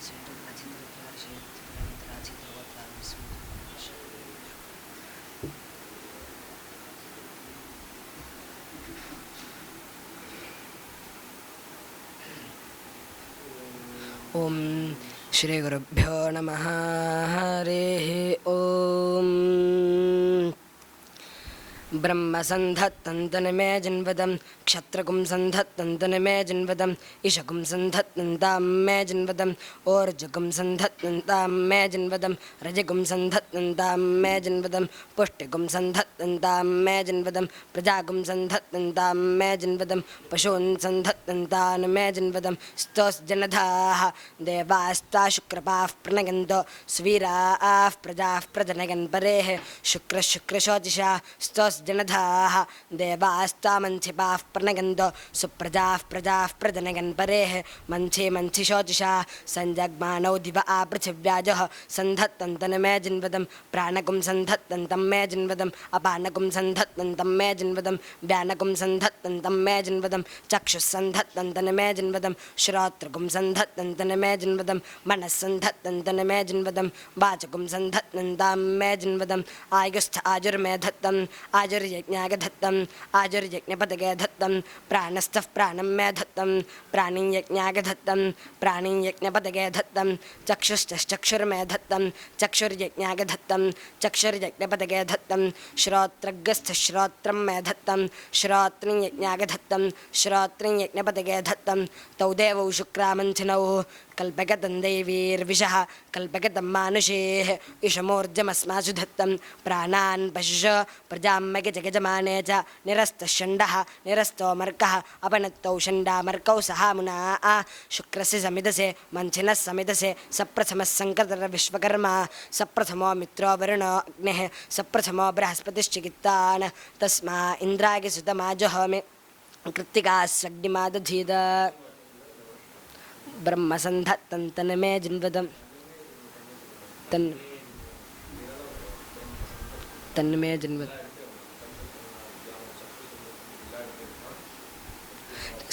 ओम श्री गुरुभ्यो नमः। हरिः ओम। ब्रह्म संधत्तंतन में जिन्वदम क्षत्रकुम संधत्तंतन में जिन्वदम ईशकुम संधत्तंताम में जिन्वदम ओर्जुकुम संधत्तंताम में जिन्वदम रजकुम संधत्तंताम में जिन्वदम पुष्टिकुम संधत्तंताम में जिन्वदम प्रजाकुम संधत्तंताम में जिन्वदम पशून् संधत्तंतान में जिन्वदम स्तोस् जनधाः देवास्ता शुक्रपाः प्रणगन्तो स्वीराः प्रजाः प्रजनगन् परेः शुक्र शुक्रशोचिषा स्तोस् जनधाः देवास्ता मञ्चिपाः प्रणगन्तो सुप्रजाः प्रजाः प्रजनगन् परेः मञ्चे मञ्चिशोचिषा सञ्जग्मानौ दिव आपृथिव्याजः संधत्तन्तं मे जिन्वदं प्राणकुं संधत्तन्तं मे जिन्वदम् अपानकुं संधत्तन्तं मे जिन्वदं व्यानकुं संधत्तन्तं मे जिन्वदं चक्षुः संधत्तन्तं मे जिन्वदं श्रोत्रकुं संधत्तन्तं मे जिन्वदं मनः संधत्तन्तं मे जिन्वदं वाचकुं संधत्तन्तं मे जिन्वदं आयुस्थ आजुर्मे धत्तम् आजुर्यज्ञाय धत्तम् आजुर्यज्ञपदगे धत्तं प्राणस्थः प्राणं मे धत्तं प्राणियज्ञाय धत्तं प्राणियज्ञपदगे धत्तं चक्षुश्चक्षुर्मे धत्तं चक्षुर्यज्ञाय धत्तं चक्षुर्यज्ञपदगे धत्तं श्रोत्रगस्थश्रोत्रं मे धत्तं श्रोत्रियज्ञाय धत्तं श्रोत्रियज्ञपदगे धत्तं तौ देवौ शुक्रामञ्चिनौ कल्पगतं दैवीर्विषः कल्पगतं मानुषेः इषमोर्जमस्मासु धत्तं प्राणान् पशुष प्रजां मगजगजमाने च निरस्तषण्डः निरस्तो मर्कः अपनत्तौ षण्डामर्कौ सहामुना शुक्रस्य समिदसे मञ्चिनः समिदसे सप्रथमः संकर्तर विश्वकर्मा सप्रथमो मित्रो वरुणो अग्निः सप्रथमो बृहस्पतिश्चिकित्तान् तस्मा इन्द्राय सुतमाजहोमि कृत्तिका स्वग्निमादधीद ब्रह्म संधत्तंतन में जिन्वदं तन में जिन्वद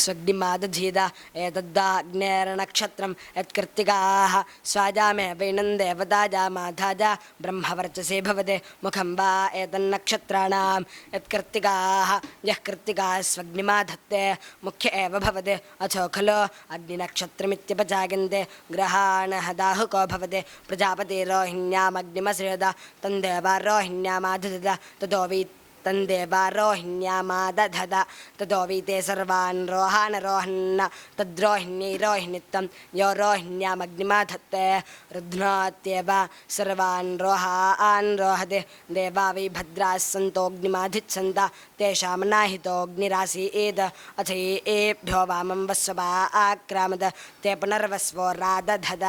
स्वग्निमादधीद एतद्दाग्नेरनक्षत्रं यत्कृत्तिकाः स्वाजामे वैनं देवताजामाधाजा ब्रह्मवर्चसे भवते मुखं वा एतन्नक्षत्राणां यत्कृत्तिकाः यः कृत्तिकाः स्वग्निमाधत्ते मुख्य एव भवते अथो खलु अग्निनक्षत्रमित्यपचायन्ते ग्रहाणहदाहुको भवते प्रजापतिरोहिण्यामग्निमसृजत तन्देवा रोहिण्यामाधदत ततो वै तन्देवा रोहिण्यामादधत ततो वीते सर्वान् रोहान् रोहन् तद्रोहिण्यै रोहिणित्तं यो रोहिण्यामग्निमाधत्ते रुध्नात्येव सर्वान् रोहान् रोहते देवा वै भद्राः सन्तोऽग्निमाधिच्छन्त तेषां नाहितोऽग्निरासीत् अथ एभ्यो वामं वस्वपा आक्रामद ते पुनर्वस्वो रादधद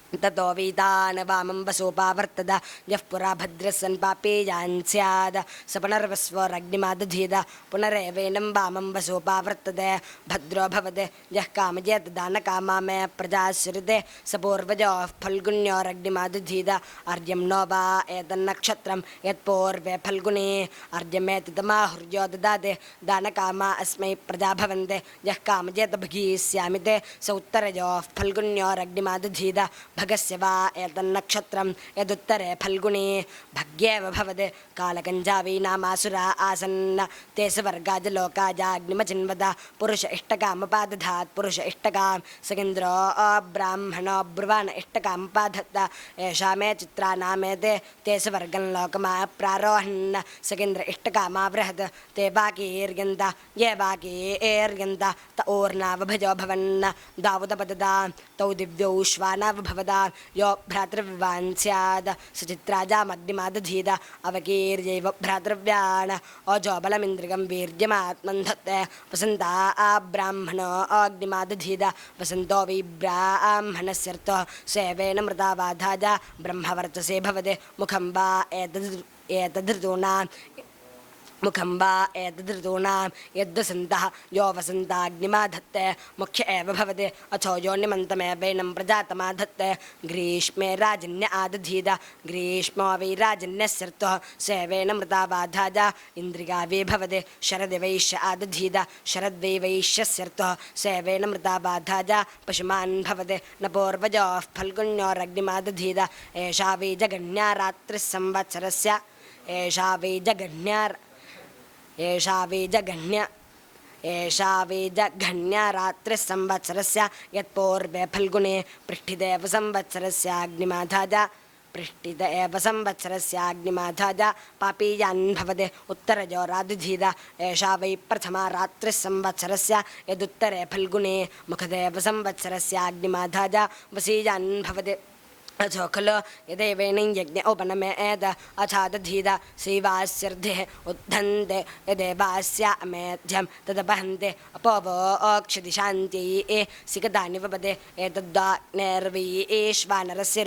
ततो वीतान् वामं वसोपावर्तद यः पुरा भद्रस्सन् पापेयान् स्यात् स पुनर्वस्वोरग्निमादधीद पुनरेवैनं वामं वसोपावर्तते भद्रो भवते यः कामयेत् दानकामा मे प्रजाश्रिते स पूर्वजोः फल्गुन्योरग्निमादधीद अर्यं नो वा एतन्नक्षत्रं यत्पूर्वे फल्गुनी अर्यमेतमाहुर्यो ददाते दानकामा अस्मै प्रजा भवन्ते यः कामयेत् भगीष्यामि ते स उत्तरजोः फल्गुन्योरग्निमादधीद भगस्य वा एतन्नक्षत्रं यदुत्तरे फल्गुणी भग्येव भवते कालकञ्जावी नामासुरा आसन् ते स्वर्गाजलोकाजाग्निमचिन्वद पुरुष इष्टकामुपादधात् पुरुष इष्टकां सगिन्द्रो ब्राह्मणो ब्रुवान् इष्टकामुपाधत्त एषा मे चित्रा नामेते ते स्वर्गं लोकमाप्रारोहन् सगिन्द्र इष्टकामावृहत् ते बाकीर्यन्त ये बाकीर्यन्त त ऊर्नावभजो भवन् दावुदपददा तौ दिव्यौ श्वानावभवद यो भ्रातृव्यान् स्यात् सचित्राजामग्निमादधीद अवकीर्यैव भ्रातृव्यान् अजोबलमिन्द्रियं वीर्यमात्मन् धत्ते वसन्ता ब्राह्मणो अग्निमादधीद वसन्तो वै ब्राह्मणस्यर्थो सेवेन मृतावाधाजा ब्रह्मवर्चसे भवते मुखं वा एतद्धृतूनां मुखं वा एतदृतूनां यद्वसन्तः यो वसन्ताग्निमाधत्ते मुख्य एव भवति अथो योनिमन्तमेवैनं प्रजातमाधत्ते ग्रीष्मे राजन्य आदधीद ग्रीष्मो वै राजन्यस्यर्तः सेवेन मृता बाधाजा इन्द्रिया वै भवति शरदि वैश्य आदधीद शरद्वै वैश्यस्यर्तः सेवेन मृता बाधाजा पशुमान् भवति न पूर्वजोः फल्गुण्योरग्निमादधीद एषा वै जगन्या रात्रिः संवत्सरस्य एषा वै जघन्या रात्रिः संवत्सरस्य यत्पूर्वे फल्गुणे पृष्ठित एव संवत्सरस्याग्निमाधाजा पृष्ठित एव संवत्सरस्याग्निमाधाजा पापीयान् भवति उत्तरजोरादिधीद एषा वै प्रथमा रात्रिः संवत्सरस्य यदुत्तरे फल्गुणे मुखदेव संवत्सरस्याग्निमाधाजा वसीयान् भवति अथो खलु यदेवेन यज्ञ उपनमेद अथादधीद शैवास्यर्धिः उद्धन्ते यदेवास्य अमेध्यं तदपहन्ते अपोक्षति शान्त्यै सिकतानि वपदे एतद्वाग्नेर्वै ईश्वानरस्य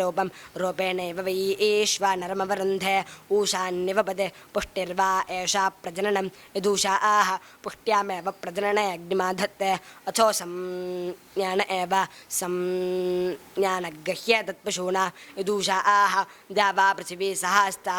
रूपेणैव वै ईश्वानरमवरुन्धे ऊषान्निवपदे पुष्टिर्वा एषा प्रजननं यदूषा आह पुष्ट्यामेव प्रजनने अग्निमाधत्ते अथो संज्ञान एव संज्ञानगह्य तत्पशूना यदूषा आह द्यावा पृथिवी सहस्ता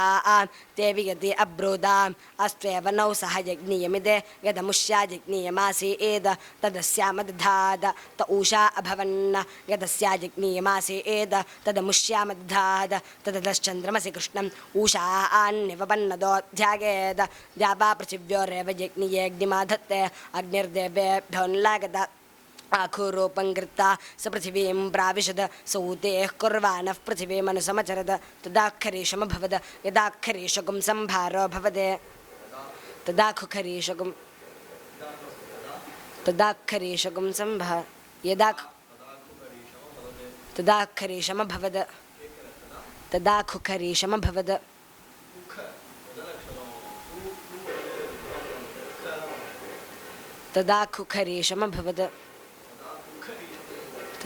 ते विगति अब्रूदाम् अस्त्वेव नौ सह यज्ञीयमिदे यदमुष्या यज्ञीयमासीद तदस्यामदधाद त ऊषा अभवन्न यदस्या यज्ञीयमासीद तदमुष्यामदधाद तदश्चन्द्रमसि कृष्णम् ऊषा आन्निवपन्नदोऽध्यागेद द्यावा पृथिव्योरेव यज्ञीयेऽग्निमाधत्ते अग्निर्देवेभ्योन्लागत आखुरूपं कृत्वा स पृथिवीं प्राविशद सौतेः कुर्वाणः पृथिवीमनुसमचरद तदाक्षरीषमभवद यदाक्षरीषकुं सम्भारो भवदे तदाक्षरीषकुं सम्भा तदाक्षरीषमभवद तदाखुखरीषमभवद तदाखुखरीषमभवद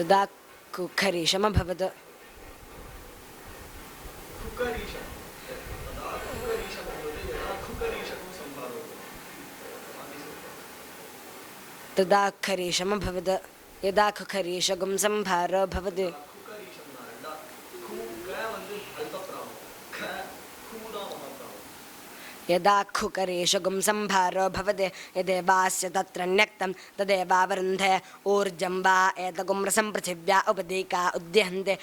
तदाखुखरीषमभवद तदाखरीषमभवद यदाखुखरीषकुं सम्भारो भवति यदाखुकरेशगुं सम्भारो भवदे यदेवास्य तत्र न्यक्तं तदेवावरुन्धे ऊर्जं वा एतगुं रसं पृथिव्या उपदीका उद्यहन्ते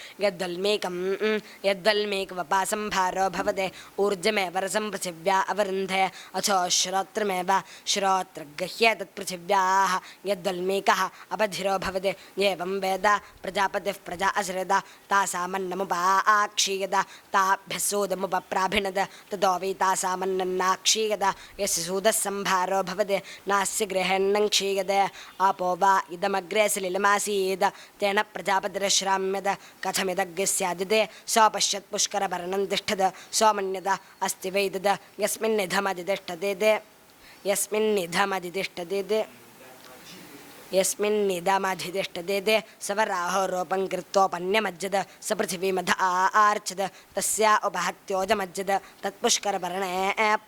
यद्वल्मीकवपा सम्भारो भवदे ऊर्जमेव रसं पृथिव्या अवरुन्धे अथो श्रोत्रमेव श्रोत्रगह्य तत्पृथिव्याः यद्वल्मीकः अपधिरो भवदे एवं वेद प्रजापतिः प्रजा असृद तासामन्नमुपा आक्षीयद ताभ्यः सूदमुपप्राभिनद ततो वै तासामन्नं नाक्षीयद यस्य सूदः सम्भारो भवति नास्य गृहेन्नं क्षीयते आपो वा इदमग्रे सलिलमासीत् तेन प्रजापतिरश्राम्यद कथमिदग्रे स्यादिते सोपश्यत् पुष्करभरणं तिष्ठद सोमन्यद अस्ति वै तद् यस्मिन्निदमधितिष्ठते सवराहो रूपं कृत्वोपन्यमज्जद स पृथिवीमध आर्चद तस्या उपहत्योजमज्जद तत्पुष्करभरणे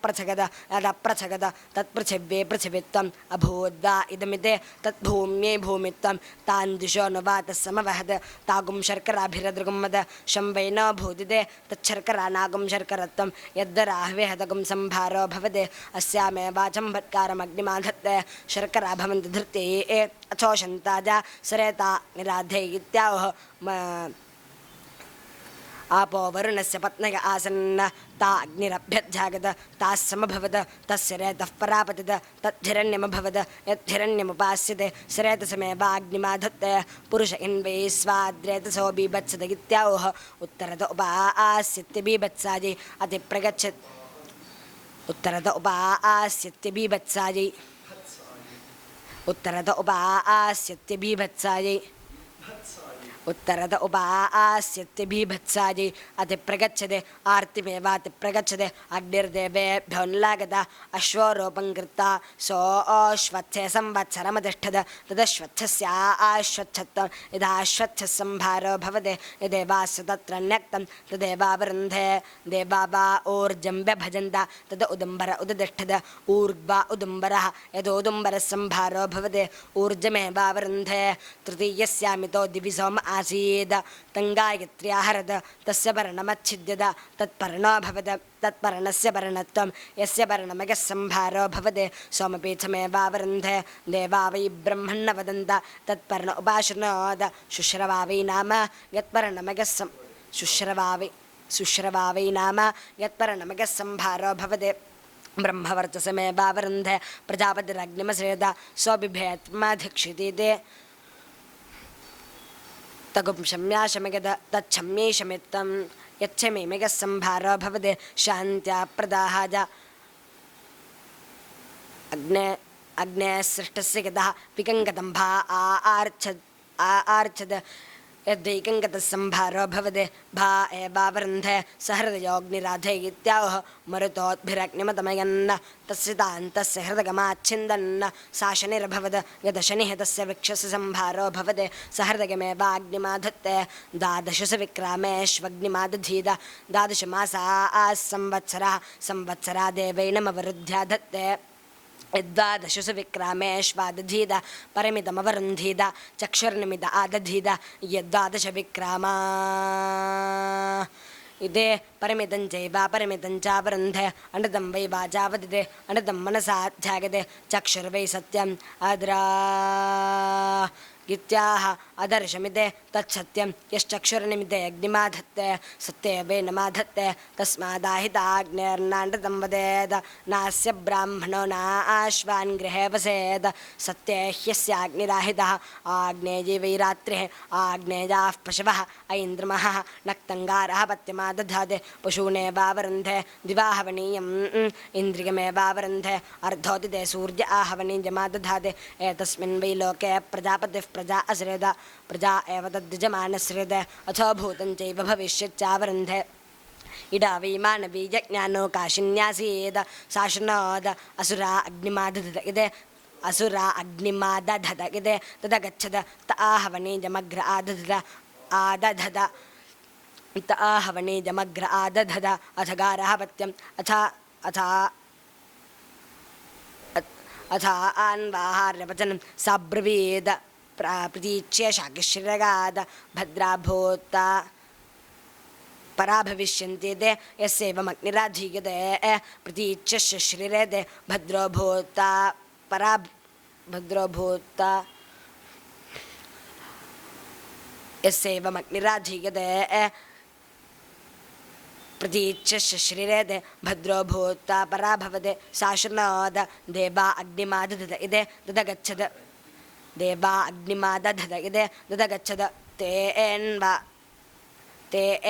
प्रथगद यदप्रथगद तत्पृथिव्ये पृथिवीत्वम् अभूद्वा इदमिते तद्भूम्यै भूमित्वं तान् दिशोऽनुवातः समवहद तागुं शर्कराभिरदृगुम्मद शंवै न भूदिते तच्छर्करानागुं शर्करत्वं यद्दराह्वेहदगुं सम्भारो भवते अस्यामेवाचं भट्कारमग्निमाधत्ते शर्करा भवन्ति धृत्यै अथो शन्ताजा सरेता निराधे इत्याह आपो वरुणस्य पत्नय आसन्न ता अग्निरभ्यज्जागद ताः समभवद तस्य रेतः परापतित तद्धिरण्यमभवद यद्धिरण्यमुपास्यते सरेतसमेवाग्निमाधत्ते पुरुष इन्वै स्वाद्रेतसो बीभत्सद इत्याह उत्तरत उपास्यत्य बीभत्सायै अतिप्रगच्छत् उत्तरत उपास्यत्य बीभत्सायै उत्तरत उपास्यत्य बीभत्सायै उत्तरत उपास्यत्यभिभत्सायै अतिप्रगच्छते आर्तिमेवातिप्रगच्छते अग्निर्देवेभ्योन्लागत अश्वरूपं कृत्वा सोऽश्वत्थे संवत्सरमतिष्ठत तदश्वत्थस्य आश्वत्थत्वं यदाश्वत्थः सम्भारो भवति यदेवास्य तत्र न्यक्तं तदेवावरुन्धे देवा वा ऊर्जं व्यभजन्त तद उदुम्बर उदतिष्ठत ऊर्ध्वा उदुम्बरः यदोदुम्बरः सम्भारो भवति ऊर्जमेवावरुन्धे तृतीयस्यामितो दिवि सोम आसीद तङ्गायत्र्याहरद तस्य पर्णमच्छिद्यत तत्पर्णो भवद तत्पर्णस्य पर्णत्वं यस्य पर्णमयः सम्भारो भवति सोमपीठमेवावरुन्धे देवा वै ब्रह्मण्ण वदन्त तत्पर्ण उपाशृणोद शुश्रवावै नाम यत्पर्णमयः शुश्रवावै नाम यत्पर्णमयः सम्भारो भवति ब्रह्मवर्चसमेवावरुन्धे प्रजापतिरग्निमश्रेद सोऽबिभेत्माधिक्षिते तगुं शम्याशमगद तच्छम्येशमित्तं यच्छमेमगः सम्भारो भवति शान्त्या प्रदाहाज अग्ने सृष्टस्य गतः विकङ्गतम्भा आर्चद यद्वैकङ्गतः सम्भारो भवति भा एवावरुन्धे सहृदयोऽग्निराधे इत्याह मरुतोद्भिरग्निमतमयन्न तस्य तान्तस्य हृदगमाच्छिन्दन् सा शनिर्भवद यदशनिः तस्य वृक्षस्य सम्भारो भवति सहृदगमेवाग्निमाधत्ते द्वादशसु विक्रामेष्वग्निमादधीद द्वादशमासा संवत्सरा देवैनमवरुद्ध्या धत्ते यद्वादशसु विक्रामेष्वादधीद परमिदमवरुन्धीद चक्षुर्निमिद आदधीद यद्वादश विक्रामा इदे परमिदं चैव परमिदं चावरुन्धे अनृतं वै वाचावदिते अनृतं मनसाध्यागते चक्षुर्वै सत्यम् अद्रा इत्याह अदर्शमिते तत्सत्यं यश्चक्षुर्निमिते अग्निमाधत्ते सत्ये वै नमाधत्ते तस्मादाहिताग्नेर्नानृतं वदेद नास्य ब्राह्मणो नाश्वान् गृहे वसेद सत्ये ह्यस्याग्निराहितः आग्नेये वै रात्रिः आग्नेयाः पशवः ऐन्द्रमः नक्तङ्गारः पत्यमादधाते पशूनेवावरुन्धे दिवाहवनीयम् इन्द्रियमेवावरुन्धे अर्धोदिते सूर्य आहवनीयमादधाते एतस्मिन् वै लोके प्रजापतिः प्रजा अश्रेद प्रजा एव तद्यजमानश्रेद अथो भूतं चैव भविष्यच्चावरुन्धे इडा वै मानवी यज्ञानो काशिन्यासीद शासनोद असुरा अग्निमादधत इदे असुरा अग्निमादधत इदे तदगच्छद त आहवनीजमग्र आदधत त आहवनीजमग्र आदधत अथ गारः पत्यम् अथ आन्वाहार्यवचनं साब्रवीद प्रतीच्य शाकिश्रगाद भद्राभूता परा भविष्यन्ति ते यस्यैवमग्निराधीयते प्रतीच्य श्रीरेते भद्रोभूता परा भद्रोभूता यस्यैवमग्निराधीयते प्रतीच्य श्रीरेते भद्रोभूता परा भवते शासनोद देवा अग्निमादधत इदे तदगच्छद देवा अग्निमादधत इदे तदगच्छद ते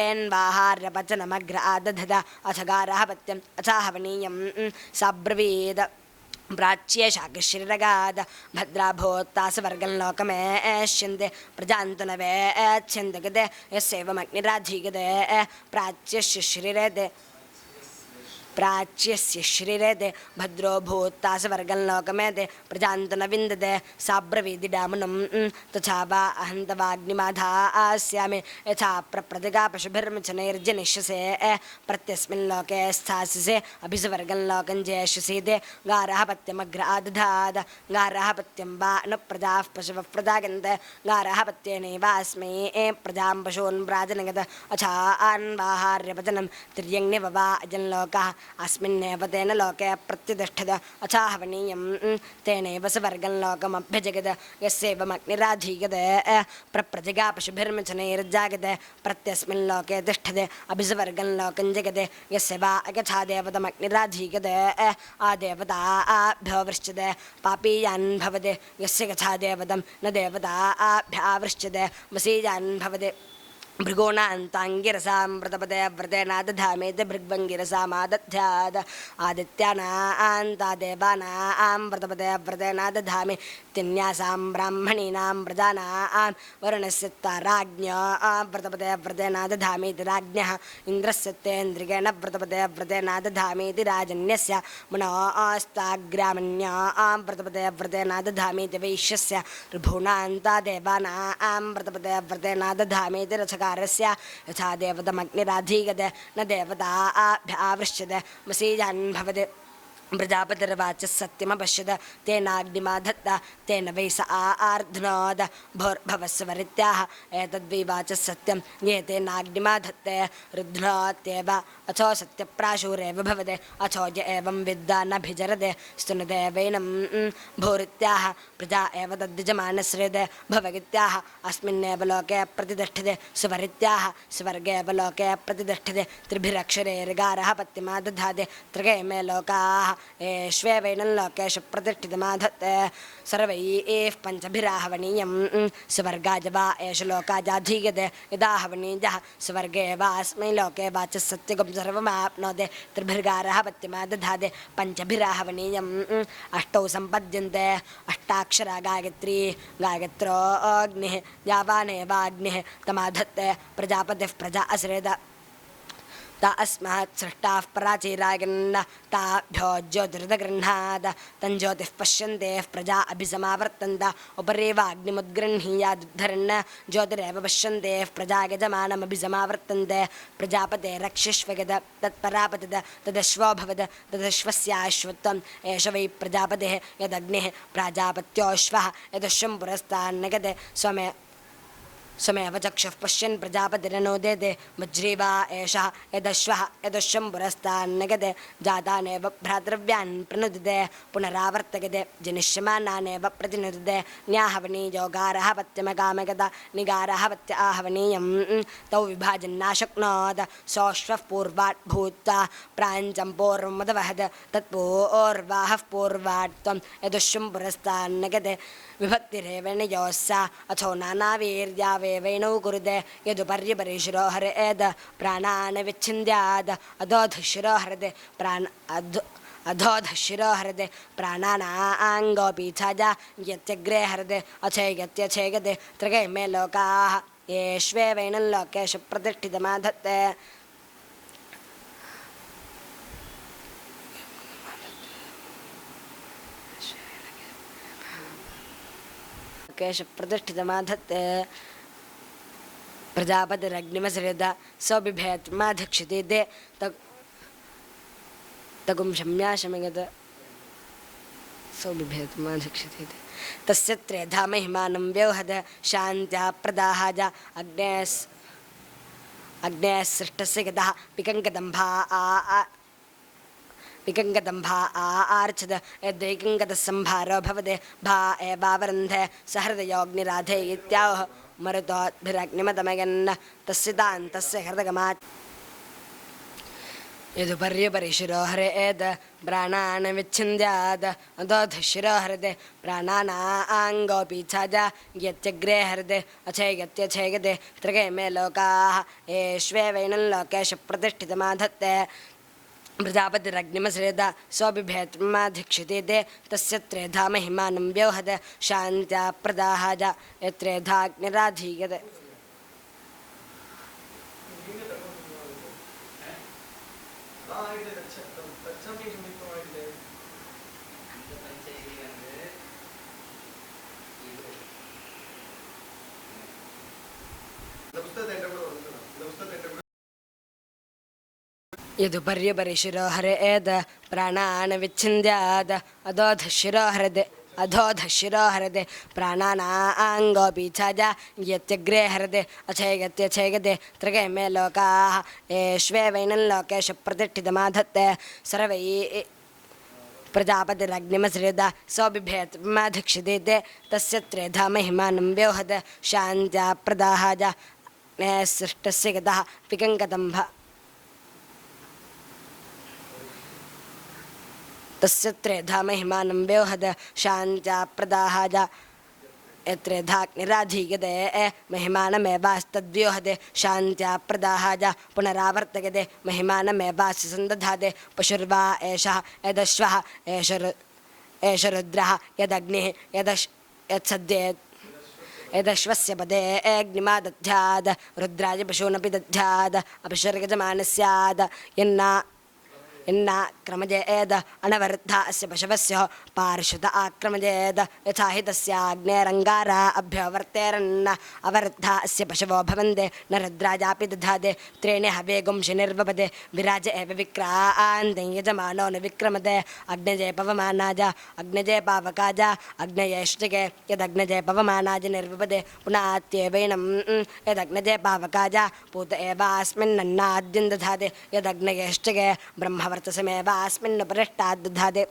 एन्वाहार्यपचनमग्र आदधत अथ गारः पत्यम् अथाहवनीयं साब्रवीद प्राच्ये शाकिश्रीरगाद भद्राभूत्तासवर्गं लोकमेष्यन्ते प्रजान्तनवेच्छन्ते गते यस्यैवमग्निराधीयते प्राच्यस्य श्रीरेते भद्रो भूत्तासवर्गं लोकमेते प्रजान्तन विन्दते साब्रवीदिडामुनं तथा वा अहन्तवाग्निमाधास्यामि यथा प्रप्रतिगा पशुभिर्मचनैर्जनिष्यसे प्रत्यस्मिन् लोके स्थास्यसे अभिसवर्गं लोकं जेष्यसीते गारः पत्यमग्र आदधाद गारः पत्यं वा न प्रजाः पशवः प्रजागन्ते गारः पत्येनैवास्मै प्रजां पशून् प्राजनगत अथा अन्वाहार्यपचनं तिर्यङ्निव वा अजन्लोकः अस्मिन्नेव तेन लोके प्रत्यतिष्ठत अथाहवनीयं तेनैव सवर्गं लोकमभ्यजगत यस्यैवमग्निराधीयते प्रप्रतिगा पशुभिर्मचनैर्जागते प्रत्यस्मिन् लोके तिष्ठते अभिसवर्गं लोकं जगते यस्य वा अयथा देवतमग्निराधीयते आदेवताभ्यो वृश्चते पापीयान् भवते यस्य यथा देवतं न देवताभ्यावृश्चते वसीयान् भवते भृगोणान्ताङ्गिरसां व्रतपदे व्रतेनादधामेति भृग्भङ्गिरसामादध्याद आदित्यानान्तादेवानां व्रतपदे व्रतेनादधामि तिन्यासां ब्राह्मणीनां व्रजानां वरुणस्य राज्ञा व्रतपदे व्रतेनादधामीति राज्ञः इन्द्रस्य तेन्द्रियेण व्रतपदे व्रतेनादधामीति राजन्यस्य मनोस्ताग्रामण्यां व्रतपदे व्रतेनादधामीति वैश्यस्य ऋभूणान्तादेवानां व्रतपदे व्रतेनादधामीति रचका यथा देवतमग्निराधीयते न देवताभ्यावृश्यते मसीजान् भवति प्रजापतिर्वाच सत्यमपश्यत तेनाग्निमाधत्त तेन वै स आर्धनोद भवस्वरित्याह एतद्वै वाच सत्यं ये तेनाग्निमाधत्ते रुध्नोत्येव अथो सत्यप्राशुरेव भवते अथो य एवं विद्या नभिजरते स्तुनुते वैनं भूरित्याह प्रजा एव तद्यजमानश्रेते भवगित्याह अस्मिन्नेव लोके प्रतिष्ठिते सुवरित्याह स्वर्गेव लोके प्रतिष्ठिते त्रिभिरक्षरैर्गारः पत्तिमादधाते त्रिगे मे लोकाः एष्वेवैनं लोकेषु प्रतिष्ठितमाधत्ते सर्वैः पञ्चभिराहवनीयं स्वर्गाय वा एष लोकाजाधीयते यदाहवनीयः स्वर्गे वा अस्मै लोके वाच सत्यगुं सर्वमाप्नोते त्रिभिर्गारः पत्तिमादधाते पञ्चभिराहवनीयम् अष्टौ सम्पद्यन्ते अष्टाक्षरा गायत्री गायत्रोऽग्निः यावानेवाग्निः तमाधत्ते प्रजापतिः प्रजा असृद ता अस्मात् सृष्टाः पराचिरायन् ताभ्यो ज्योतिर्गृह्णाद तञ्ज्योतिः पश्यन्तेः प्रजा अभिसमावर्तन्त उपरेवाग्निमुद्गृह्णीयाद्धरन् ज्योतिरेव पश्यन्तेः प्रजा यजमानमभिसमावर्तन्ते प्रजापते रक्षिष्वगद तत्परापतद तदश्वो भवद तदश्वस्याश्वत्वम् एष वै प्रजापतेः यदग्निः प्राजापत्योऽश्वः यदश्वं पुरस्तान्नगते स्वमेव चक्षुः पश्यन् प्रजापतिरनोदेते वज्रीवा एषः यदश्वः यदश्वं पुरस्तान्नगते जातानेव भ्रातृव्यान् प्रनुदते पुनरावर्तकते जनिष्यमानानेव प्रतिनुदते न्याहवनीयोगारः पत्यमकामगता निगारः पत्य आहवनीयं तौ विभाजन्नाशक्नोत् सोऽश्वः पूर्वात् भूत्वा प्राञ्चं पूर्वमुदवहद तत्पूर्वाहः पूर्वात् त्वं यदश्वं पुरस्तान्नगते विभक्तिरेवेण योस्सा अथो नानावीर्यावेवैनौ कुरुते यदुपर्यपरिशिरो हरेद प्राणान् विच्छिन्द्याद अधोधशिरो हरते अधोधशिरो हरते प्राणानाङ्गोऽपीच्छाजा यत्यग्रे हरते अचेगत्यचेगते त्रिगे मे लोकाः येष्वेवैनं लोकेषु प्रतिष्ठितमाधत्ते केश प्रतिष्ठितमाधत्ते प्रजापतिरग्निमसृद सोऽबिभेत्माधक्षिते ते तगुं शम्याशमगत सोऽबिभेत्माधक्षिते ते तस्य त्रेधा महिमानं व्योहद शान्त्या प्रदाहाज अग्नेः सृष्टस्य गतः विकङ्गदम्भा आर्चद यद्वैकङ्गतसंभारो भवते भा एवावरुन्धे सहृदयोऽग्निराधे इत्याह मरुतोद्भिरग्निमतमयन् तस्य तान्तस्य हृदगमात् यदुपर्यपरिशिरो हरेद प्राणान् विच्छिन्द्याद अधोधशिरो हरते प्राणानाङ्गोऽपीच्छाजा यत्यग्रे हरते अचेगत्यचेगते त्रिगे मे लोकाः येष्वेवैनं लोकेषु प्रतिष्ठितमाधत्ते प्रजापतिरग्निमसृद सोऽबिभेत्माधक्षिते ते तस्य त्रेधा महिमानं व्योहद शान्त्या प्रदाहाज यत्रेधाग्निराधीयते यदुपर्यपरिशिरो हरेद प्राणान् विच्छिन्द्याद अधोधशिरो हरते प्राणानाङ्गोऽपीच्छाजा यत्यग्रे हरते अचेगत्यचेगते त्रिगे मे लोकाः येष्वेवैनं लोकेषु प्रतिष्ठितमाधत्ते सर्वैः प्रजापतिरग्निमसृद सोऽबिभेत्माधक्षिते ते तस्य त्रेधा महिमानं व्योहद शान्त्या प्रदाहाज सृष्टस्य गतः विकङ्गदम्भ तस्य त्रेधा महिमानं व्योहद शान्त्या प्रदाहाज यत्रेधाग्निराधीयते महिमानमेवास्तद्व्यूहते शान्त्या प्रदाहाय पुनरावर्तयते महिमानमेवास्य सन्दधाते पशुर्वा एषः यदश्वः एष रुद्रः यदग्निः यत्सद्ये यदश्वस्य पदे अग्निमादध्यात् रुद्राय पशूनपि दध्यात् अपिशर्गजमानः स्यात् क्रमजेद अनवरुद्धा अस्य पशवस्य पार्श्वत आक्रमजेद यथा हि तस्याग्नेरङ्गारा अभ्यवर्तेरन्न अवरुद्धा अस्य पशवो भवन्ते न रुद्राजापि दधाते त्रीणि हवेगुंशि निर्वपदे विराज एव विक्रान्ते यजमानो न विक्रमते अग्नजे पवमानाज अग्नजे पावकाज अग्नयेष्टिके यदग्नजे पवमानाज निर्वपदे पुनात्येवैनं यदग्नजे पावकाज पूत एवास्मिन्नन्नाद्यं दधाते यदग्नयेष्टिके ब्रह्मवर्चसमेवास्मिन्नुपरिष्टाद् दधाते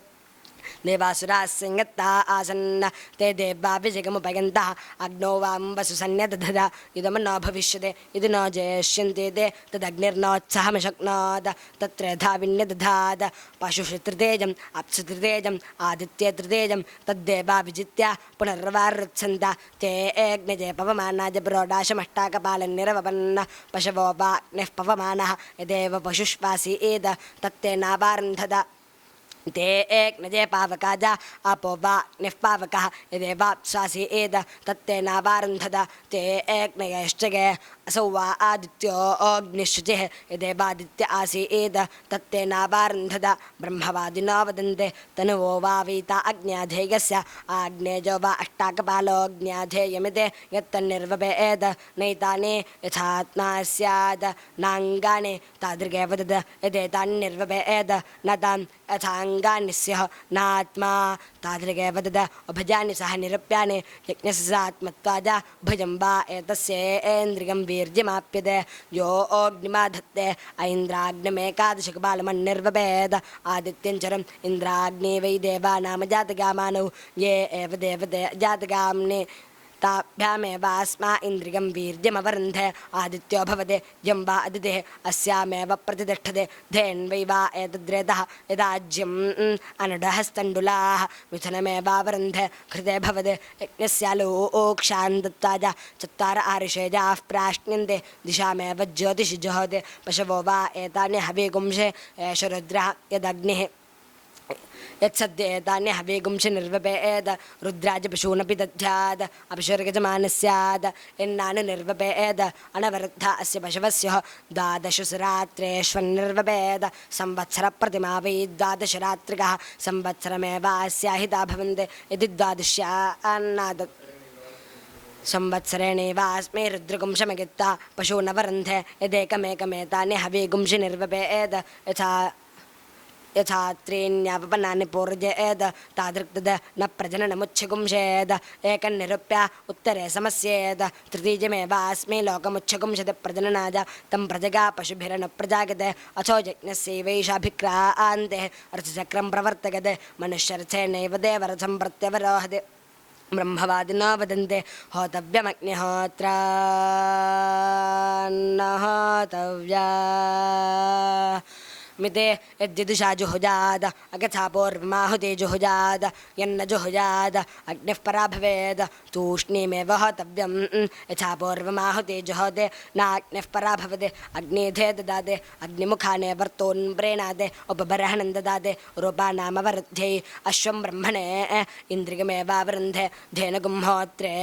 देवासुराः संयत्ता आसन् ते देवाभिजगमुपयन्तः अग्नौ वाम्बसु सन्न्यदधदा इदं न भविष्यते इति न जेष्यन्ते ते तदग्निर्नोत्साहमशक्नोत् तत्र यथा विन्यदधात् पशुषु तृतेजम् अप्सु तृतेजम् आदित्ये तृतेजं तद्देवाभिजित्य पुनर्वारुत्सन्त ते अग्निजे पवमानाय पुरोडाशमष्टाकपालन्निरवपन् पशवो वाग्निः पवमानः यदेव पशुष्वासि एद तत्तेनावारुन्धत ते एकनजे पावकाज अपो वाग्निः पावकः यदेवाप्स्वासि एद तत्तेनावारुन्धत ते एकनयश्चगे असौ वा आदित्यो अग्निशुचिः यदेवादित्य आसि एद तत्तेनावारुन्धत ब्रह्मवादिनो वदन्ते तनुवो वा वीता अग्न्याधेयस्य आग्नेयो वा अष्टाकपालोऽग्न्याधेयमिते यत्तन्निर्वपेद नैतानि यथात्मा स्यात् नाङ्गानि तादृगे वदद यदेतान्निर्वपेद न तान् यथाङ्गानि स्युः नात्मा तादृगे वदद उभजानि सह निरूप्यानि यज्ञस्य सात्मत्वाज भुजं वा एतस्येन्द्रियं वीर्यमाप्यते यो अग्निमाधत्ते ऐन्द्राग्निमेकादशकपालमन्निर्वपेद आदित्यञ्चरम् इन्द्राग्नि वै देवानां जातगामानौ ये एव देवते जातगाम्नि ताभ्यामेवास्मा इन्द्रियं वीर्यमवरुन्धे आदित्यो भवते यं वा अदितेः अस्यामेव प्रतिष्ठते धेन्वै वा एतद्रेतः यदाज्यम् अनडहस्तण्डुलाः मिथुनमेवावरुन्धे कृते भवते यज्ञस्यालोक्षान् दत्त्वा चत्वार आरिषेजाः प्राश्न्यन्ते दिशामेव ज्योतिषि जहोते पशवो वा एतानि हविगुंषे एष रुद्रः यदग्निः यत्सद्येतानि हविगुंषि निर्वपेद रुद्राज पशूनपि दध्यात् अपिशर्गजमानः स्यात् यन्नानु निर्वपेद अनवरुद्धा अस्य पशवस्य द्वादशरात्रेष्वन्निर्वपेद संवत्सरप्रतिमा वै द्वादशरात्रिकः संवत्सरमेवास्याहिता भवन्ते यदि द्वादश्यान्नाद संवत्सरेणैवास्मै रुद्रगुंशमगित्वा पशूनवरुन्धे यदेकमेकमेतानि हविगुंषि निर्वपेद यथा त्रीण्यावपनानि पूर्जयेद तादृक्तद न प्रजननमुच्छगुंशेद एकन्निरूप्य उत्तरे समस्येद तृतीयमेवास्मै लोकमुच्छगुंशति प्रजननाय तं प्रजगा पशुभिरनु प्रजागते अथो यज्ञस्यैवैषाभिक्रान्तेः रथचक्रं प्रवर्तकते मनुष्यर्थेनैव देवरथं प्रत्यवरोहते ब्रह्मवादिनो वदन्ते होतव्यमग्निहोत्रा न होतव्या मिते यद्यदुषा जुहुजाद अगथा पूर्वमाहुते जुहुजाद यन्न जुहुजाद अग्निः परा भवेद तूष्णीमेव होतव्यं यथा पूर्वमाहुते जुहोते नाग्निः परा भवते अग्निधे ददाते अग्निमुखाने वर्तोन् प्रेणाते उपबर्हणं ददाते रूपानामवरुध्ये अश्वं ब्रह्मणे इन्द्रियमेवावरुन्धे धेनुगुंहोत्रे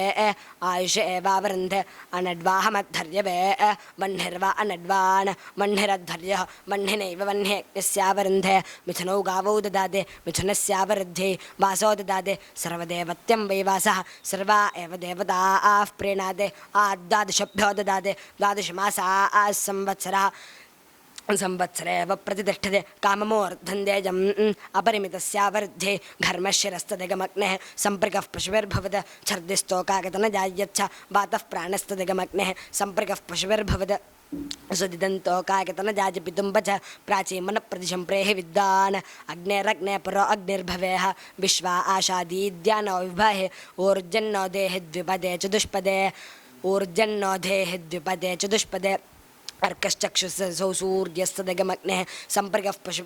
आयुष एवावरुन्धे अनड्वाहमद्धर्यवे वह्निर्वा अनड्वान् वह्निरद्धर्यः वह्निनैव यस्यावरुन्धे मिथुनौ गावौ ददाते मिथुनस्यावरुद्धे वासो ददाते सर्वदेवत्यं वै वासः सर्वा एव देवताः प्रीणाते द्वादशभ्यो ददाते द्वादशमासाः संवत्सरः संवत्सरेव प्रतिष्ठते काममूर्धन्देजम् अपरिमितस्यावरुद्धे घर्मशिरस्तदिगमग्नेः सम्पृगः पशुभिर्भवत् छर्दिस्तोकागतनजायच्छ वातः प्राणस्तदिगमग्नेः सम्पृगः पशुभिर्भवत् सुदिदन्तो कायकतनजाजपितुम्ब च प्राचीमनप्रदिशं प्रेहि विद्वान् अग्नेरग्ने परो अग्निर्भवेः विश्वा आशादीद्यानो विभहे ऊर्जन्नो देहि द्विपदे चतुष्पदे ऊर्जन्नो देहि द्विपदे चतुष्पदे अर्कश्चक्षुषसौ सूर्यस्तदिगमग्नेः सम्पृगः पशु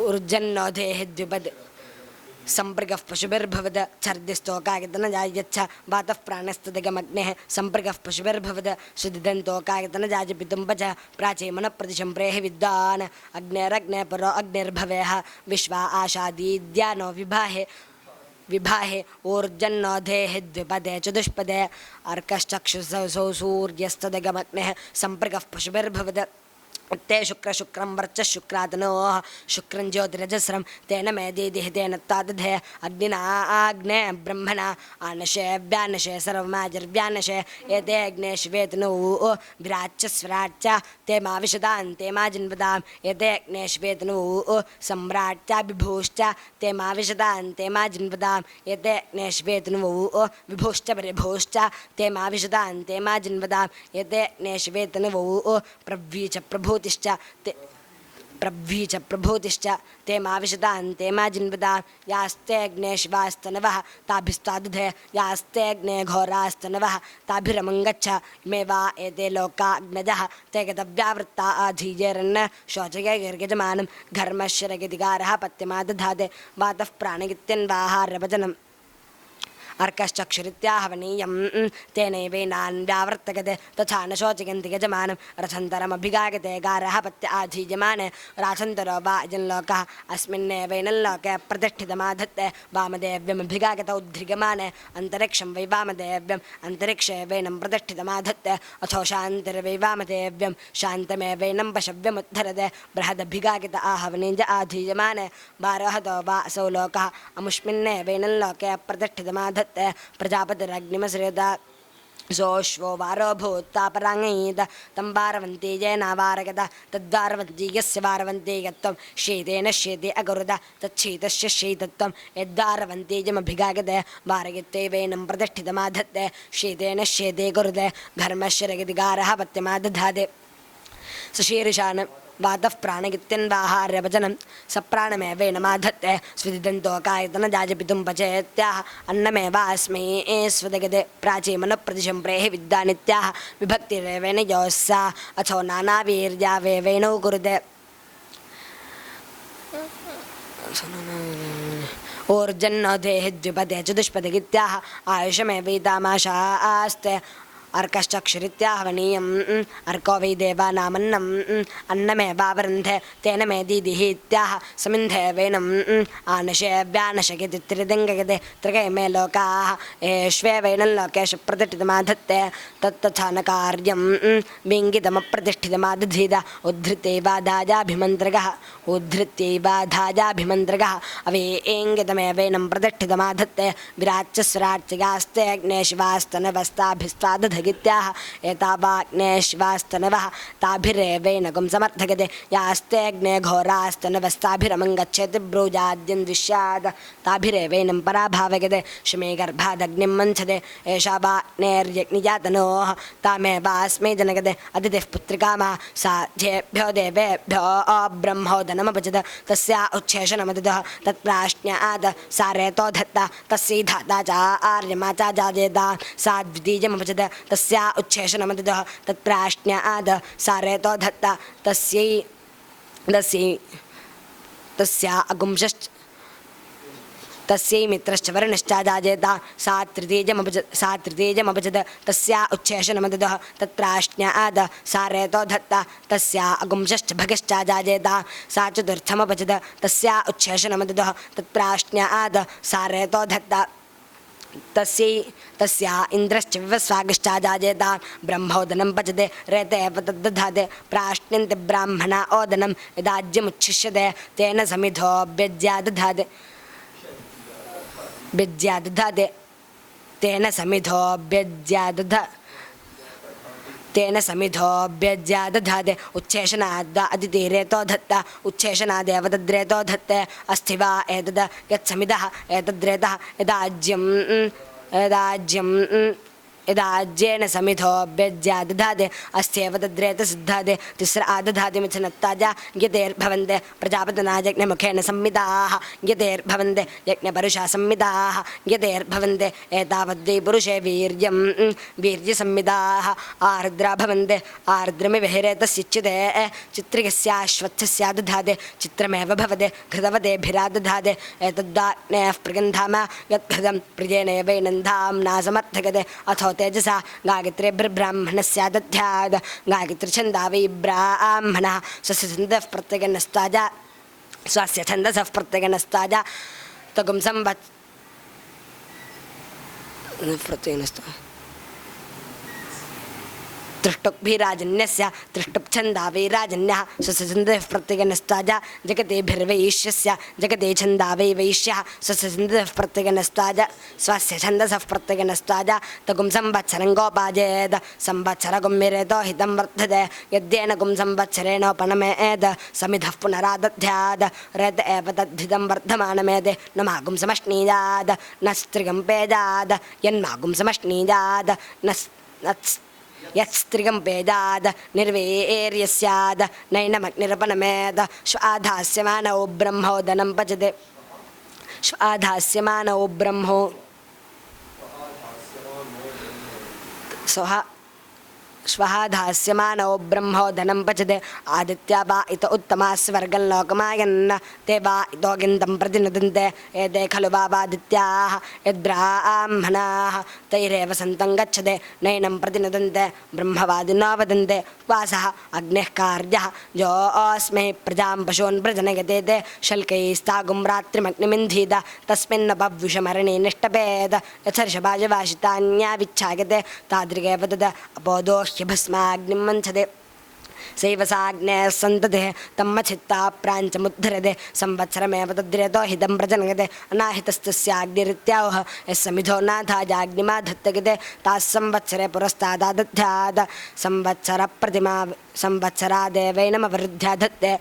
ऊर्जन्नो देहि द्विपदे सम्पृगः पशुभिर्भवद छर्दिस्तोकायतनजायच्छ वातः प्राणस्तदगमग्नेः सम्पृगः पशुभिर्भवद सुदिदन्तोकायतनजायपितुम्ब च प्राचीमनप्रतिशं प्रेहि विद्वान् अग्नेरग्ने परो अग्निर्भवेः विश्वा आशादीद्यानो विभाहे ऊर्जन्नोधेः द्विपदे चतुष्पदे अर्कश्चक्षुषौ सूर्यस्तदगमग्नेः सम्पृगः पशुभिर्भवद ते शुक्रं वर्चशुक्रातनोः शुक्रं ज्योतिरजस्रं तेन मे दीदिः तेन तादधे अग्निना आग्ने ब्रह्मणा आनशे व्यानशे सर्वमाजर्व्यानशे एते अग्ने श्वेतनौ विराच्च स्वराच्च ते मा विशदान् ते मा जिन्वदाम् एते अग्ने श्वेतनौ सम्राट्च विभूश्च ते मा विशदान् ते मा जिन्वदाम् एते अग्ने श्वेतनौ विभूश्च परिभूश्च ते मा विशदान् ते मा जिन्वदाम् एते अग्ने श्वेतनौ प्रव्वी च प्रभूतिश्च ते मा विशदान् ते मा जिन्वदाम् यास्ते अग्ने शिवास्तनवः ताभिस्तादधे यास्ते अग्ने घोरास्तनवः ताभिरमङ्गच्छ इमे वा एते लोका अग्नजः ते गतव्यावृत्ता आधीयेरन् शौचगैर्यजमानं घर्मश्चरगतिकारः पत्यमादधाते वातः प्राणगित्यन्वाहार्यभजनम् अर्कश्चक्षुरित्याहवनीयं तेनैवैनान्व्यावर्तकते तथा न शोचयन्ति यजमानं रथन्तरमभिगायते गारः पत्य आधीयमाने राथन्तरो वा अजन्लोकः अस्मिन्नेवैनल्लोके प्रतिष्ठितमाधत्ते वामदेव्यमभिगायत उद्धृगमाने अन्तरिक्षं वै वामदेव्यम् अन्तरिक्षे वैनं प्रतिष्ठितमाधत्ते अथो शान्तिर्वै वामदेव्यं शान्तमेवैनं पशव्यमुद्धरते बृहदभिगायत आहवनीज आधीयमाने वारोहतो वा असौ लोकः अमुष्मिन्नेवैनल्लोके प्रतिष्ठितमाधत्ते प्रजापतिरग्निमसृता सोऽश्वो वारो भूत्तापराङ्गीत तं वारवन्ती येनावारगत तद्वारवन्ती यस्य वारवन्ती यत्त्वं शीतेन शीते अकुरुत तच्छीतस्य शीतत्वं यद्वारवन्ती यमभिगागते वारयित्वैवैनं प्रतिष्ठितमाधत्ते शीतेन शीते कुरुते घर्मश्चरगतिकारः पत्यमादधाते सुशीर्षान् वातः प्राणगित्यन्वाहार्यभजनं सप्राणमेवैनमाधत्ते स्विदिदन्तोकायतनजाजपितुं पचेत्याह अन्नमेवास्मै स्वदगते प्राचीमनप्रतिशं प्रेहि विद्वानित्याह विभक्तिरेवेन योस्सा अथो नानावीर्यावेवैनौ कुरुते ऊर्जन्नोधेः द्विपदे चतुष्पदगित्याह आयुषमेवैतामाशास्ते अर्कश्चक्षुरित्याहवनीयम् अर्को वै देवानामन्नम् अन्नमेवावरुन्धे तेन मे दीदिः इत्याह समिन्धे वैनम् आनशे व्यानशयति त्रिदिङ्गयते त्रिगे मे लोकाः एष्वेवैनं लोकेषु प्रतिष्ठितमाधत्ते तत्तथा न कार्यं विङ्गितमप्रतिष्ठितमादधीद उद्धृत्यैवाधाजाभिमन्त्रगः अवेङ्गितमेवैनं प्रतिष्ठितमाधत्ते विराच्च स्वराच्यगास्ते अग्ने शिवास्तनवस्ताभिस्तादधगित्याह एतावाग्ने शिवास्तनवः ताभिरेवैनगुं समर्थगते यास्ते अग्ने घोरास्तनवस्ताभिरमङ्गच्छति ब्रूजाद्यं द्विष्याद ताभिरेवैनं पराभावगते शिमे गर्भादग्निं मन्थते एषा वाग्नेर्यज्ञिजातनोः तामेवास्मै जनगते अदितिः पुत्रिकामा सा जेभ्यो देवेभ्यो ब्रह्मोदनमपचत तस्या उच्छेषणमदितः तत्प्राश्न्याद सा रेतो धत्ता तस्यै धाता च आर्यमा च जाजेता सा द्वितीयमपचत तस्या उच्छेषणमदितः तत्प्राश्न्याद सा रेतो धत्ता तस्या अगुंशश्च तस्यै मित्रश्च वर्णश्च जाजेता सा तृतीयमपचत तस्या उच्छेषणमदितः तत्प्राश्न्याद सा रेतो धत्ता तस्या अगुंशश्च भगश्च जाजेता सा चतुर्थमपचत तस्या उच्छेषणमदितः तत्प्राश्न्याद सा रेतो धत्ता तस्या इन्द्रश्च विवस्वागश्च जाजेता ब्रह्मोदनं पचते रेते एव तद्दधाते प्राश्न्यन्ति ब्राह्मणा ओदनं यदाज्यमुच्छिष्यते तेन समिधो व्यज्यादधाते तेन समिधो व्यज्यादधाते उच्छेषणाद् अतिथिरेतो धत्ता उच्छेषणादेव तद्रेतो धत्ते अस्ति वा एतद् यत्समिधः एतद्रेतः यदाज्यं यदाज्येन समिधोऽभ्यज्यादधादे अस्त्येव तद्रेत सिद्धादे तिस्र आदधादे मिथुनत्ताजा यतेर्भवन्ते प्रजापतिनाजज्ञमुखेन संविदाः यतेर्भवन्ते यज्ञपरुषा संविदाः यतेर्भवन्ते एतावद्वै पुरुषे वीर्यसंविदाः आर्द्रा भवन्ते आर्द्रमिव हिरेतस्यच्युते चित्रिकस्याश्वत्थस्यादधादे चित्रमेव भवते घृतवतेभिरादधादे एतद्वाग्नेः प्रगन्धाम यद्घृतं प्रियेणैवैनन्धाम्ना समर्थगते अथो तेजसा गायत्रीभिर्ब्राह्मणस्यादध्याद गायत्रीछन्दा वै ब्राह्मणः स्वस्य छन्दः प्रत्यगनस्ताजा स्वस्य छन्दसः प्रत्यगनस्ताजा तगुं संवत् प्रत्यगनस्ता त्रिष्टुप्भिराजन्यस्य त्रिष्टुप्छन्दा वै राजन्यः स्वस्य छन्दः प्रत्यगनस्ताजा जगतेभिर्वैश्यस्य जगते छन्दा वै वैश्यः स्वस्य छन्दः प्रत्यगनस्ताजा स्वस्य छन्दसः प्रत्यगनस्ताजा तगुं संवत्सरं गोपाजेद संवत्सरगुं मिरेतो हितं वर्धते यद्येन गुं संवत्सरेणोपनमेद समिधः पुनरादध्याद रत एव तद्धितं वर्धमानमेदे नमागुं समश्नीयाद नस्त्रिगं पेजाद यन्मागुं समश्नीयाद यत्स्त्रिगं पेदाद निर्वेर्यस्याद नैनमग्निरपनमेद श्वाधास्यमानौ ब्रह्मो धनं पचते श्वाधास्यमानौ ब्रह्मो श्वः धास्यमानौ ब्रह्मो धनं पचते आदित्या वा इत उत्तमा स्वर्गं लोकमायन् ते वा इतो गिन्तं प्रतिनुदन्ते एते खलु वादित्याः यद्ब्राह्मणाः तैरेव सन्तं गच्छते नैनं प्रतिनुदन्ते ब्रह्मवादिनो वदन्ते वासः अग्नेः कार्यः योऽस्मै प्रजां पशून् प्रजनयते ते शल्कैस्तागुं रात्रिमग्निमिन्धीत तस्मिन्नपविषमरणे निष्टपेद यथर्षभाजवाशितान्याविच्छायते तादृगेव तद् अपोदो भस्माग्निं मन्थते सैव साग्नेः सन्ततेः तम्मचित्ता प्राञ्चमुद्धरते संवत्सरमेव तद्रेतो हितं प्रजनयते अनाहितस्तस्याग्निरित्याहुः यः समिधो नाथाजाग्निमाधत्तगते ताः संवत्सरे पुरस्तादादध्याद संवत्सरप्रतिमा संवत्सरादेवैनमवरुद्ध्या धत्ते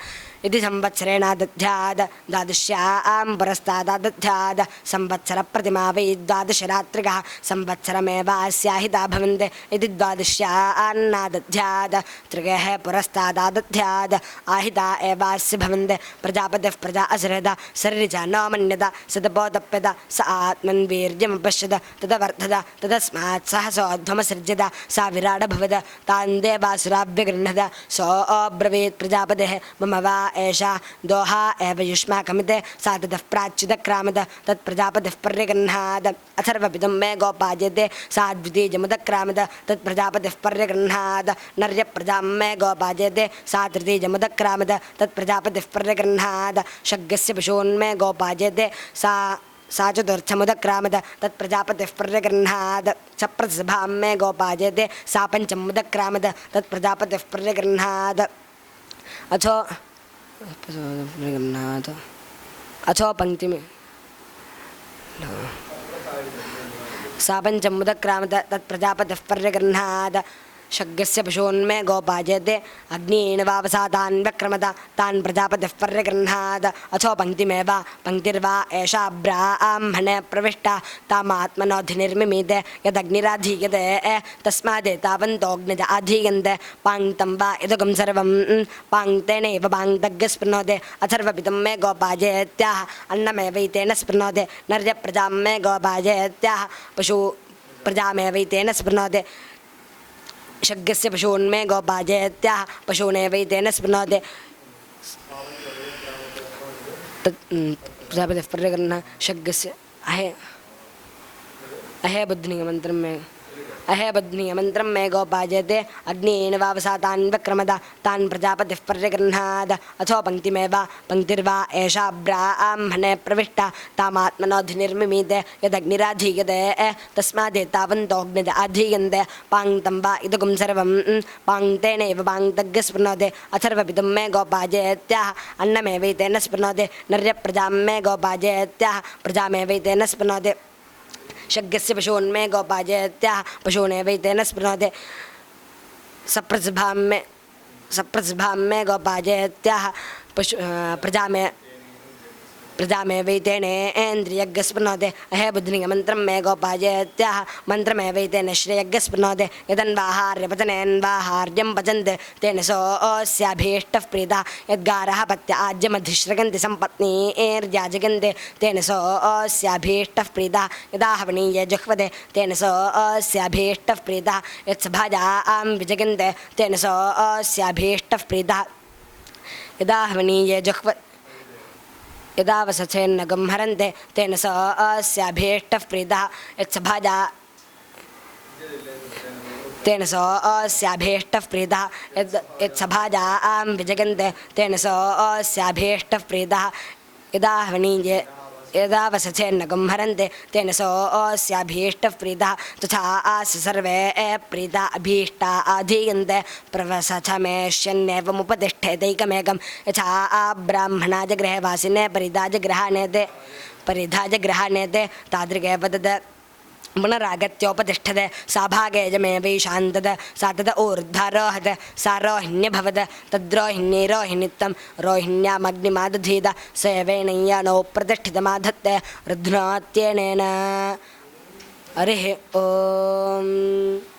इति संवत्सरेणादध्याद द्वादश्यां पुरस्तादादध्याद संवत्सरप्रतिमा वै द्वादशरात्रिकः संवत्सरमेवास्याहिता भवन्ते इति द्वादश्यान्नादध्याद त्रिगः पुरस्तादादध्याद आहिता एवास्य भवन्ते प्रजापतिः प्रजा असृद सर्रिजा न मन्यत सदपोतप्यत स आत्मन् वीर्यमपश्यत तदवर्धत तदस्मात् सहसोध्वमसृज्यत सा विराडभवद तान् देवासुराभ्यगृह्णत सोऽब्रवीत् प्रजापतिः मम वा एषा दोहा एव युष्माकमिते सा ततः प्राच्युदक्रामद तत्प्रजापतिः पर्यगृह्णाद अथर्वपितुं मे गोपायते सा द्वितीयमुदक्रामद तत्प्रजापतिः पर्यगृह्णाद नर्यप्रजां मे गोपायते सा तृतीयमुदक्रामद तत्प्रजापतिः पर्यगृह्णाद शग्गस्य पशून् मे गोपायते सा चतुर्थमुदक्रामद तत्प्रजापतिः पर्यगृह्णाद सप्रतिभां मे गोपायते सा पञ्चमुदक्रामद तत्प्रजापतिः पर्यगृह्णाद अथो पंक्ति में सा पञ्चमुदक्रामद तत्प्रजापतिः पर्यगृह्णाद शग्गस्य पशून्मे गोपायते अग्नीन् वावसातान् व्यक्रमद तान् प्रजापतिः पर्यगृह्णाद अथो पंक्तिमेव पंक्तिर्वा एषा ब्राह्मणे प्रविष्टा तामात्मनोऽधिनिर्मिमीते यदग्निराधीयते तस्मादेतावन्तोऽग्निज आधीयन्ते पाङ्क्तं वा इदगं सर्वं पाङ्क्तेनैव पाङ्क्तज्ञः अथर्वपितं मे गोपायेत्याह अन्नमेवैतेन स्पृणोते नर्यप्रजां मे गोपायेत्याह पशु प्रजामेवैतेन स्पृणोते शग्गस्य पशून्मे गोपायेत्याह पशूनेवैतेन स्पृणोते प्रजापतिः पर्यगृह्णाद शग्गस्य अहे बुद्धिमन्त्रं मे अहेबध्नीयमन्त्रं मे गोपायते अग्नीन् वावसातान् व्यक्रमद तान् प्रजापतिः पर्यगृह्णाद अथो पंक्तिमेव पंक्तिर्वा एषा ब्राह्मणे प्रविष्टा तामात्मनोऽधिनिर्मिमीते यदग्निराधीयते तस्मादेतावन्तोऽग्निज आधीयन्ते पाङ्क्तं वा इदगुं सर्वं पाङ्क्तेनैव पाङ्क्तज्ञः स्पृणोते अथर्वपितुं मे गोपायेत्याह अन्नमेवैतेन स्पृणोते नर्यप्रजां मे गोपायेत्याह प्रजामेवैतेन स्पृणोते शग्गस्य पशून्मे गोपायेत्याह पशूनेवैतेन स्पृणोते सप्रतिभां मे गोपायेत्याह प्रजा मे प्रजामेवैतेनेन्द्रियज्ञस्पृणोते अहे बुद्धिमन्त्रं मे गोपायत्याह मन्त्रमेवैतेन श्रेयज्ञस्पृणोते यदन्वाहार्यपतनेन्वाहार्यं पचन्ते तेन सोऽस्याभीष्टः प्रीतः यद्गारः पत्य आज्यमधिश्रगन्ति सम्पत्नीर्याजगन्ते तेन सोऽस्याभीष्टः प्रीतः यदा हवनीये जुह्वते तेन सोऽस्याभीष्टः प्रीतः यत्सभाजां विजगन्ते तेन सोऽस्याभीष्टः प्रीतः यदा हवनीये जुह्व यदा वसचेन्नगं हरन्ते तेन सोऽस्याभीष्टः प्रीतः यत्सभाजा तेन सोऽस्याभीष्टः प्रीतः यत्सभाजां विजगन्ते तेन सोऽस्याभीष्टः प्रीतः यदा हवनीये यदा वसचेन्नगं हरन्ते तेन सोऽस्याभीष्टः प्रीतः तथा आस सर्वे प्रीता अभीष्टा अधीयन्ते प्रवसचमेष्यन्नेवमुपतिष्ठेतैकमेकं यथा ब्राह्मणाजगृहे वासिने परिधाजगृहाणेते तादृगेव तद् पुनरागत्योपतिष्ठते सा भागे यजमेवैशान्तद सा तद ऊर्ध्वरोहत सा रोहिण्यभवद तद्रोहिण्यै रोहिणीत्वं रोहिण्यामग्निमादधीत स एवेनैयानो प्रतिष्ठितमाधत्ते रुध्नोत्यनेन हरिः ओम्।